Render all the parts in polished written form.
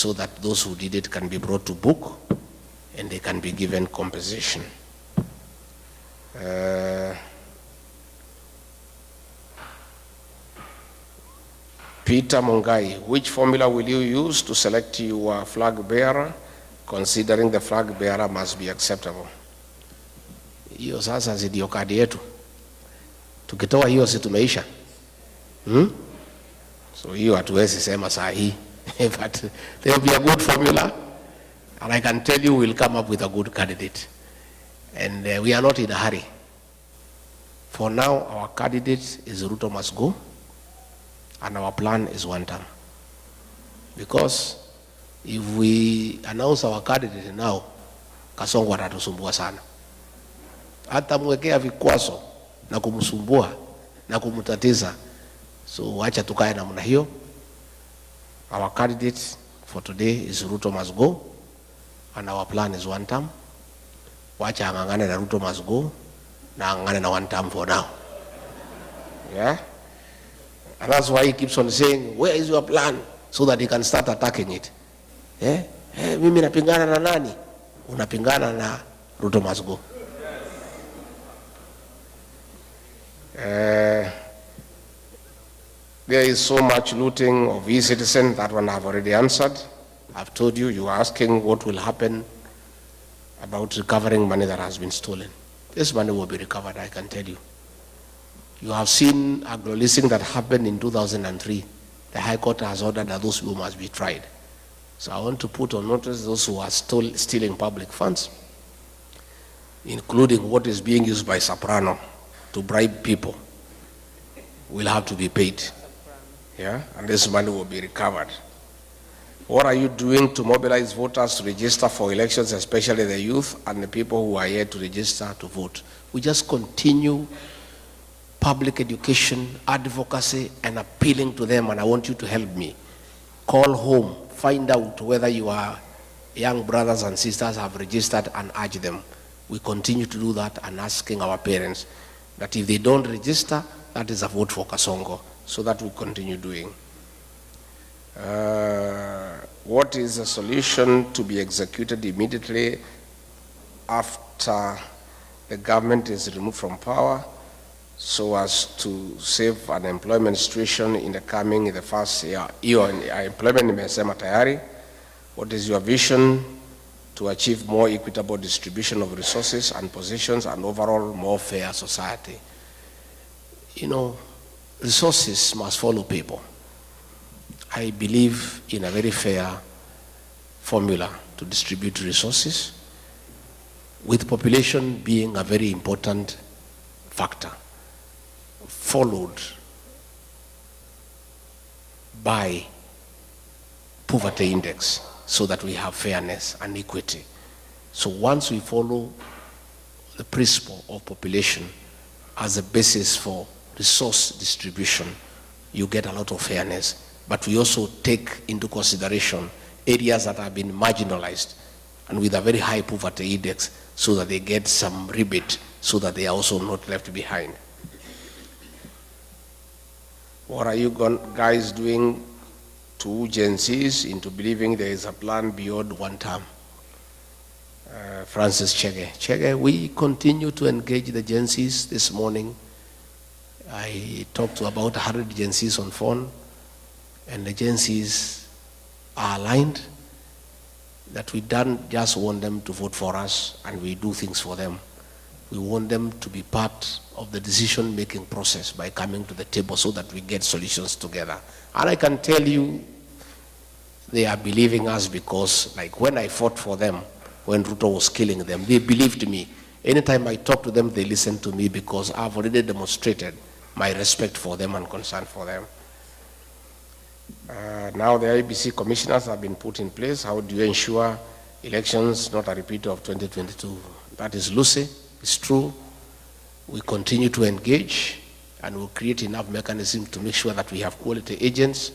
so that those who did it can be brought to book and they can be given compensation. Peter Mungai, which formula will you use to select your flag bearer, considering the flag bearer must be acceptable? Hiyo sasa ndio kadi yetu. Tukitoa hiyo si tumeisha. So hiyo hatuwezi sema saa hii. But there will be a good formula, and I can tell you we'll come up with a good candidate. And we are not in a hurry. For now, our candidate is Ruto must go, and our plan is one term. Because if we announce our candidate now, Kasongo atatusumbua sana. Hata mwekea vikwazo na kumsumbua na kumtatiza. So wacha tukae namna hiyo. Our candidate for today is Ruto must go, and our plan is one term. Wacha angangane na Ruto must go, na angangane na one term for now. Yeah? And that's why he keeps on saying, where is your plan? So that he can start attacking it. Yeah? Hey, mimi napingana na nani? Unapingana na Ruto must go. There is so much looting of e-citizens, that one I've already answered. I've told you, you are asking what will happen about recovering money that has been stolen. This money will be recovered, I can tell you. You have seen a listing that happened in 2003. The High Court has ordered that those people must be tried. So I want to put on notice those who are still stealing public funds, including what is being used by Saprano to bribe people, will have to be paid. Yeah, and this money will be recovered. What are you doing to mobilize voters to register for elections, especially the youth and the people who are here to register to vote? We just continue public education, advocacy, and appealing to them, and I want you to help me. Call home, find out whether your young brothers and sisters have registered, and urge them. We continue to do that, and asking our parents that if they don't register, that is a vote for Kasongo. So that we continue doing. What is a solution to be executed immediately after the government is removed from power, so as to save an employment situation in the first year? Employment imesema tayari. What is your vision to achieve more equitable distribution of resources and positions and overall more fair society? You know, resources must follow people. I believe in a very fair formula to distribute resources, with population being a very important factor, followed by poverty index, so that we have fairness and equity. So once we follow the principle of population as a basis for resource distribution, you get a lot of fairness. But we also take into consideration areas that have been marginalized and with a very high poverty index, so that they get some rebate, so that they are also not left behind. What are you guys doing to Gen Zs into believing there is a plan beyond one term? Francis Chege, we continue to engage the Gen Zs. This morning, I talked to about 100 Gen Zs on phone, and the Gen Zs are aligned that we don't just want them to vote for us and we do things for them. We want them to be part of the decision-making process by coming to the table, so that we get solutions together. And I can tell you, they are believing us, because like when I fought for them, when Ruto was killing them, they believed me. Anytime I talk to them, they listen to me, because I've already demonstrated my respect for them and concern for them. Now the IBC commissioners have been put in place. How do you ensure elections not a repeat of 2022? That is Lucy. It's true. We continue to engage, and we'll create enough mechanism to make sure that we have quality agents.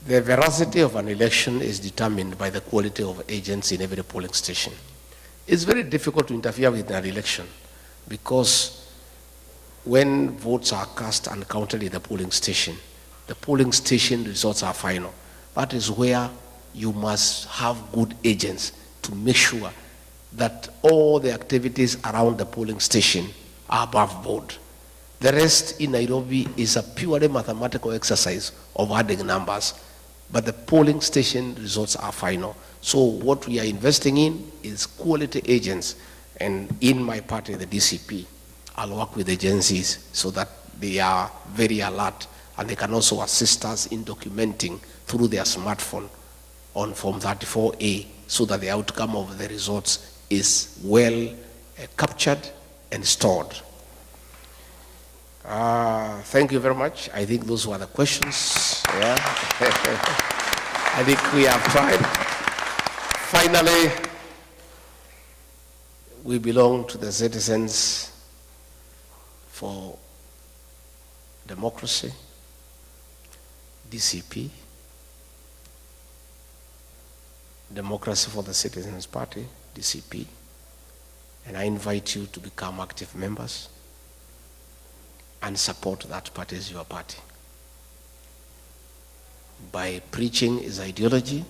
The veracity of an election is determined by the quality of agents in every polling station. It's very difficult to interfere with an election, because when votes are cast and counted in the polling station results are final. That is where you must have good agents to make sure that all the activities around the polling station are above board. The rest in Nairobi is a purely mathematical exercise of adding numbers, but the polling station results are final. So what we are investing in is quality agents, and in my party, the DCP, I'll work with agencies so that they are very alert, and they can also assist us in documenting through their smartphone on Form 34A, so that the outcome of the results is well captured and stored. Thank you very much. I think those were the questions. Yeah. I think we have tried. Finally, we belong to the Citizens for Democracy, DCP, Democracy for the Citizens Party, DCP, and I invite you to become active members and support that party as your party by preaching its ideology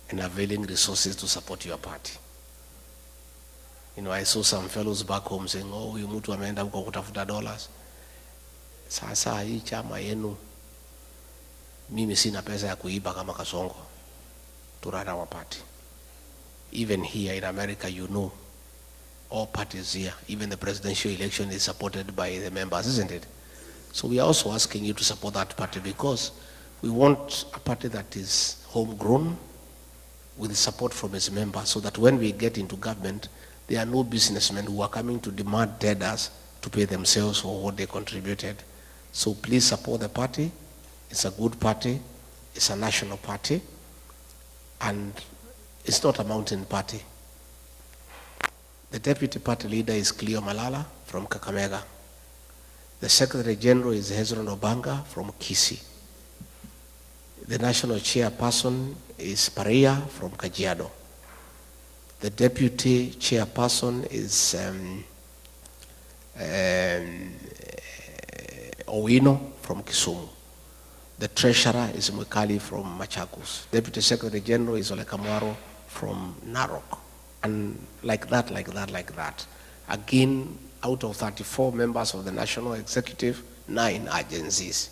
and availing resources to support your party. You know, I saw some fellows back home saying, oh, huyu mtu ameenda huko kutafuta dollars. Sasa hii chama yenu, mimi sina pesa ya kuiba kama Kasongo to run our party. Even here in America, you know, all parties here, even the presidential election is supported by the members, isn't it? So we are also asking you to support that party, because we want a party that is homegrown with support from its members, so that when we get into government, there are no businessmen who are coming to demand tenders to pay themselves for what they contributed. So please support the party. It's a good party. It's a national party. And it's not a mountain party. The deputy party leader is Cleo Malala from Kakamega. The secretary general is Hezron Obanga from Kisii. The national chairperson is Paria from Kajiado. The deputy chairperson is Owino from Kisumu. The treasurer is Mwikali from Machakos. Deputy secretary general is Ole Kamwaro from Narok. And like that. Again, out of 34 members of the national executive, 9 agencies.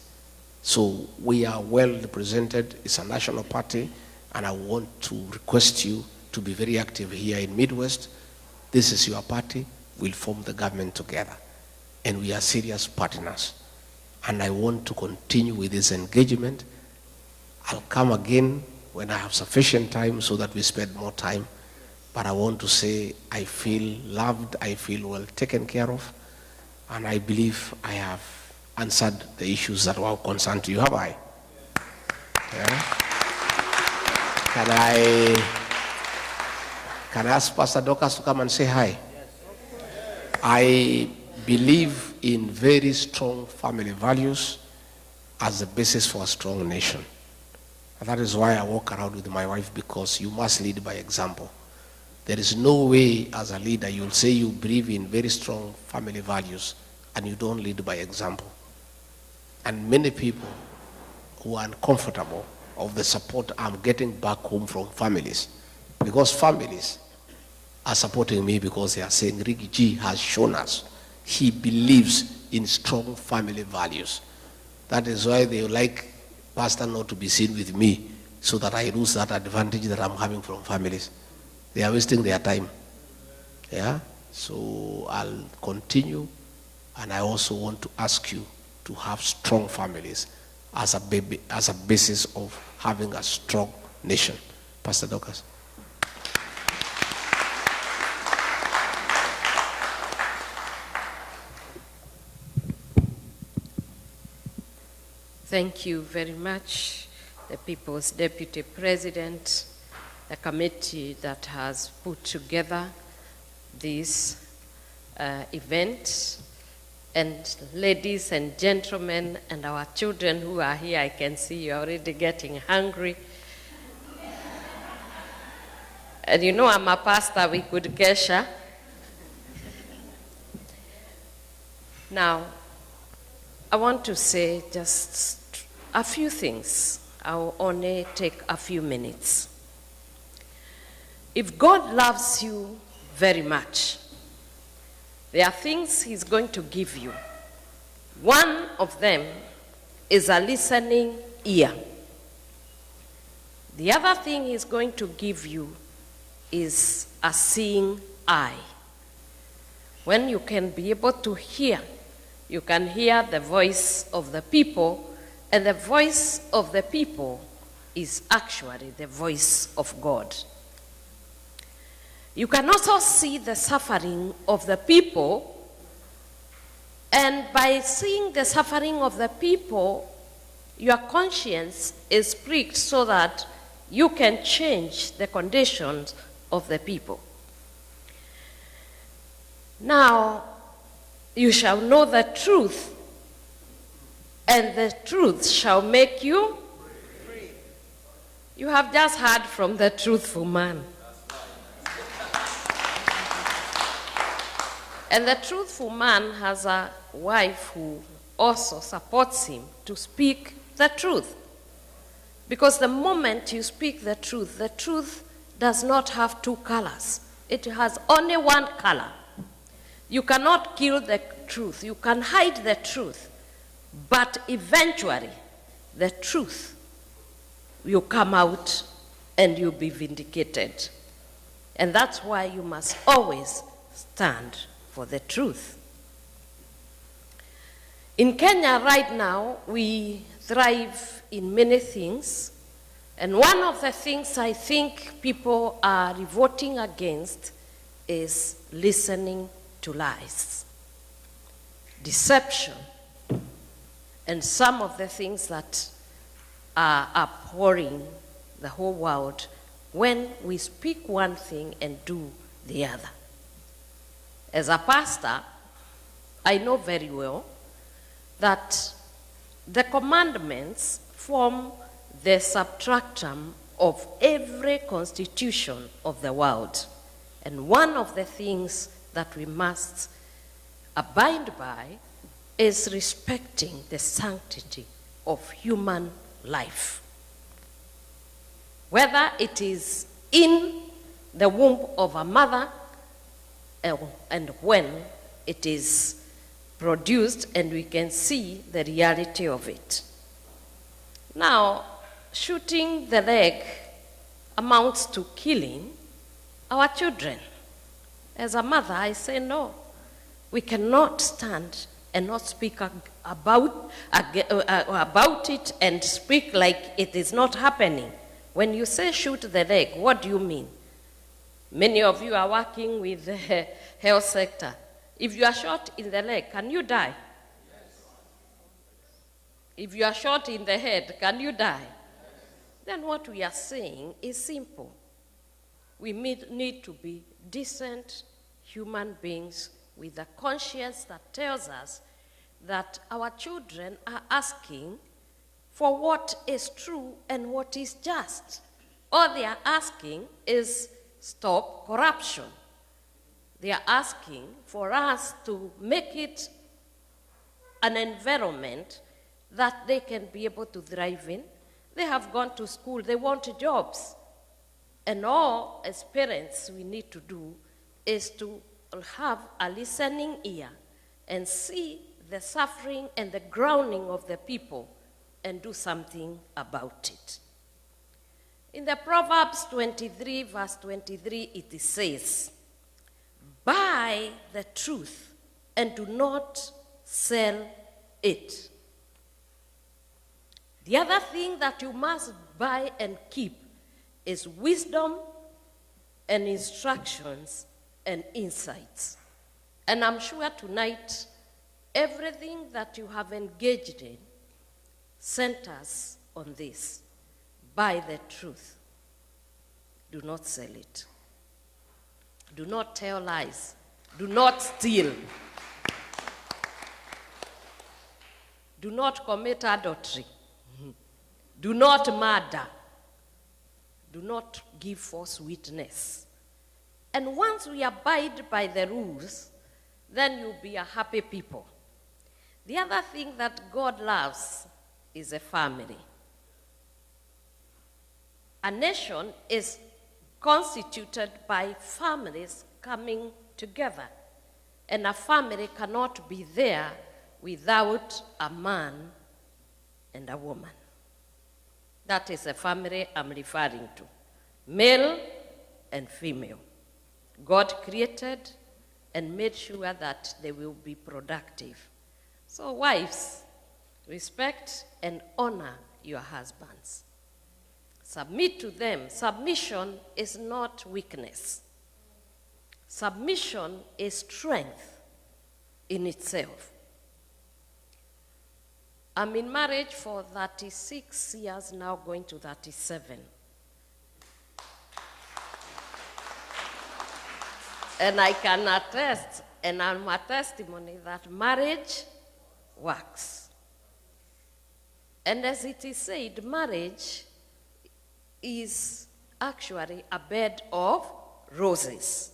So we are well represented. It's a national party, and I want to request you to be very active here in Midwest. This is your party. We'll form the government together, and we are serious partners. And I want to continue with this engagement. I'll come again when I have sufficient time so that we spend more time. But I want to say I feel loved, I feel well taken care of, and I believe I have answered the issues that were concerned to you. Have I? Yeah? Can I ask Pastor Dorcas to come and say hi? I believe in very strong family values as the basis for a strong nation. And that is why I walk around with my wife, because you must lead by example. There is no way as a leader you'll say you believe in very strong family values and you don't lead by example. And many people who are uncomfortable of the support I'm getting back home from families, because families are supporting me because they are saying Ricky G has shown us he believes in strong family values. That is why they like Pastor not to be seen with me, so that I lose that advantage that I'm having from families. They are wasting their time. Yeah? So I'll continue, and I also want to ask you to have strong families as a basis of having a strong nation. Pastor Dorcas. Thank you very much, the People's Deputy President, the committee that has put together this event, and ladies and gentlemen, and our children who are here. I can see you're already getting hungry. And you know, I'm a pastor, we could kesha. Now, I want to say just a few things I'll only take a few minutes. If God loves you very much, there are things he's going to give you. One of them is a listening ear. The other thing he's going to give you is a seeing eye. When you can be able to hear, you can hear the voice of the people, and the voice of the people is actually the voice of God. You can also see the suffering of the people, and by seeing the suffering of the people, your conscience is pricked so that you can change the conditions of the people. Now, you shall know the truth, and the truth shall make you free. You have just heard from the truthful man. And the truthful man has a wife who also supports him to speak the truth. Because the moment you speak the truth does not have two colors. It has only one color. You cannot kill the truth. You can hide the truth. But eventually, the truth will come out and you'll be vindicated. And that's why you must always stand for the truth. In Kenya right now, we thrive in many things. And one of the things I think people are revolting against is listening to lies, deception, and some of the things that are abhorring the whole world when we speak one thing and do the other. As a pastor, I know very well that the commandments form the substratum of every constitution of the world. And one of the things that we must abide by is respecting the sanctity of human life. Whether it is in the womb of a mother and when it is produced, and we can see the reality of it. Now, shooting the leg amounts to killing our children. As a mother, I say no. We cannot stand and not speak about it and speak like it is not happening. When you say shoot the leg, what do you mean? Many of you are working with the health sector. If you are shot in the leg, can you die? Yes. If you are shot in the head, can you die? Yes. Then what we are saying is simple. We need to be decent human beings with a conscience that tells us that our children are asking for what is true and what is just. All they are asking is stop corruption. They are asking for us to make it an environment that they can be able to thrive in. They have gone to school, they want jobs. And all as parents we need to do is to have a listening ear and see the suffering and the groaning of the people and do something about it. In the Proverbs 23, verse 23, it says, buy the truth and do not sell it. The other thing that you must buy and keep is wisdom and instructions and insights. And I'm sure tonight, everything that you have engaged in centers on this. Buy the truth. Do not sell it. Do not tell lies. Do not steal. Do not commit adultery. Do not murder. Do not give false witness. And once we abide by the rules, then you'll be a happy people. The other thing that God loves is a family. A nation is constituted by families coming together, and a family cannot be there without a man and a woman. That is the family I'm referring to, male and female. God created and made sure that they will be productive. So wives, respect and honor your husbands. Submit to them. Submission is not weakness. Submission is strength in itself. I'm in marriage for 36 years now, going to 37. And I can attest, and I'm a testimony that marriage works. And as it is said, marriage is actually a bed of roses,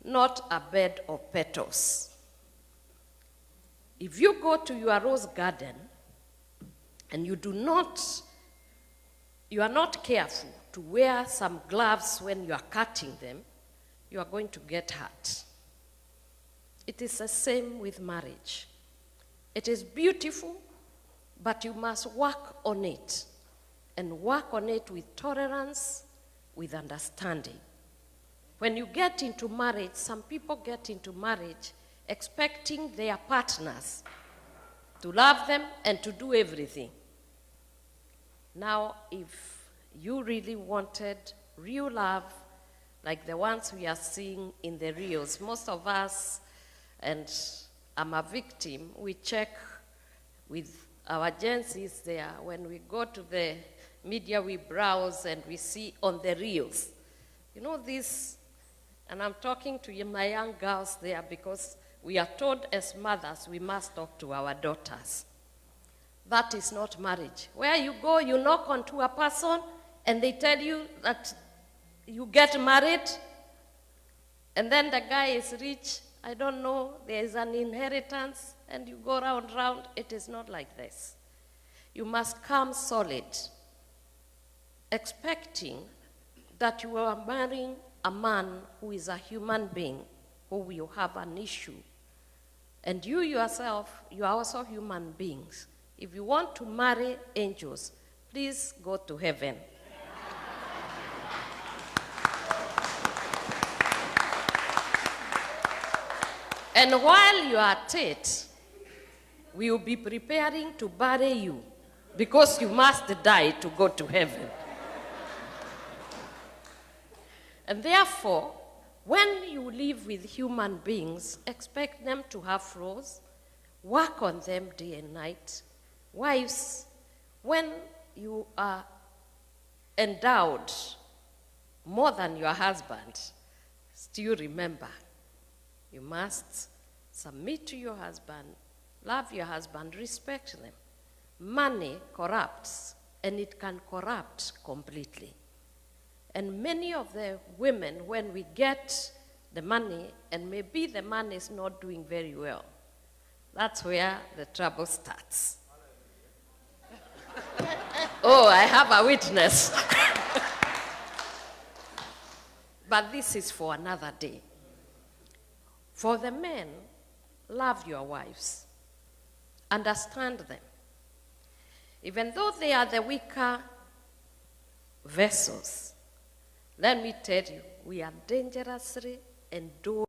not a bed of petals. If you go to your rose garden and you are not careful to wear some gloves when you are cutting them, you are going to get hurt. It is the same with marriage. It is beautiful, but you must work on it, and work on it with tolerance, with understanding. When you get into marriage, some people get into marriage expecting their partners to love them and to do everything. Now, if you really wanted real love, like the ones we are seeing in the reels, most of us, and I'm a victim, we check with our agencies there. When we go to the media, we browse and we see on the reels. You know this, and I'm talking to my young girls there because we are told as mothers we must talk to our daughters. That is not marriage. Where you go, you knock onto a person and they tell you that you get married, and then the guy is rich, I don't know, there is an inheritance, and you go round. It is not like this. You must come solid, expecting that you are marrying a man who is a human being, who will have an issue. And you yourself, you are also human beings. If you want to marry angels, please go to heaven. And while you are at it, we will be preparing to bury you, because you must die to go to heaven. And therefore, when you live with human beings, expect them to have flaws, work on them day and night. Wives, when you are endowed more than your husband, still remember, you must submit to your husband, love your husband, respect them. Money corrupts, and it can corrupt completely. And many of the women, when we get the money, and maybe the man is not doing very well, that's where the trouble starts. Oh, I have a witness. But this is for another day. For the men, love your wives. Understand them. Even though they are the weaker vessels, let me tell you, we are dangerously endowed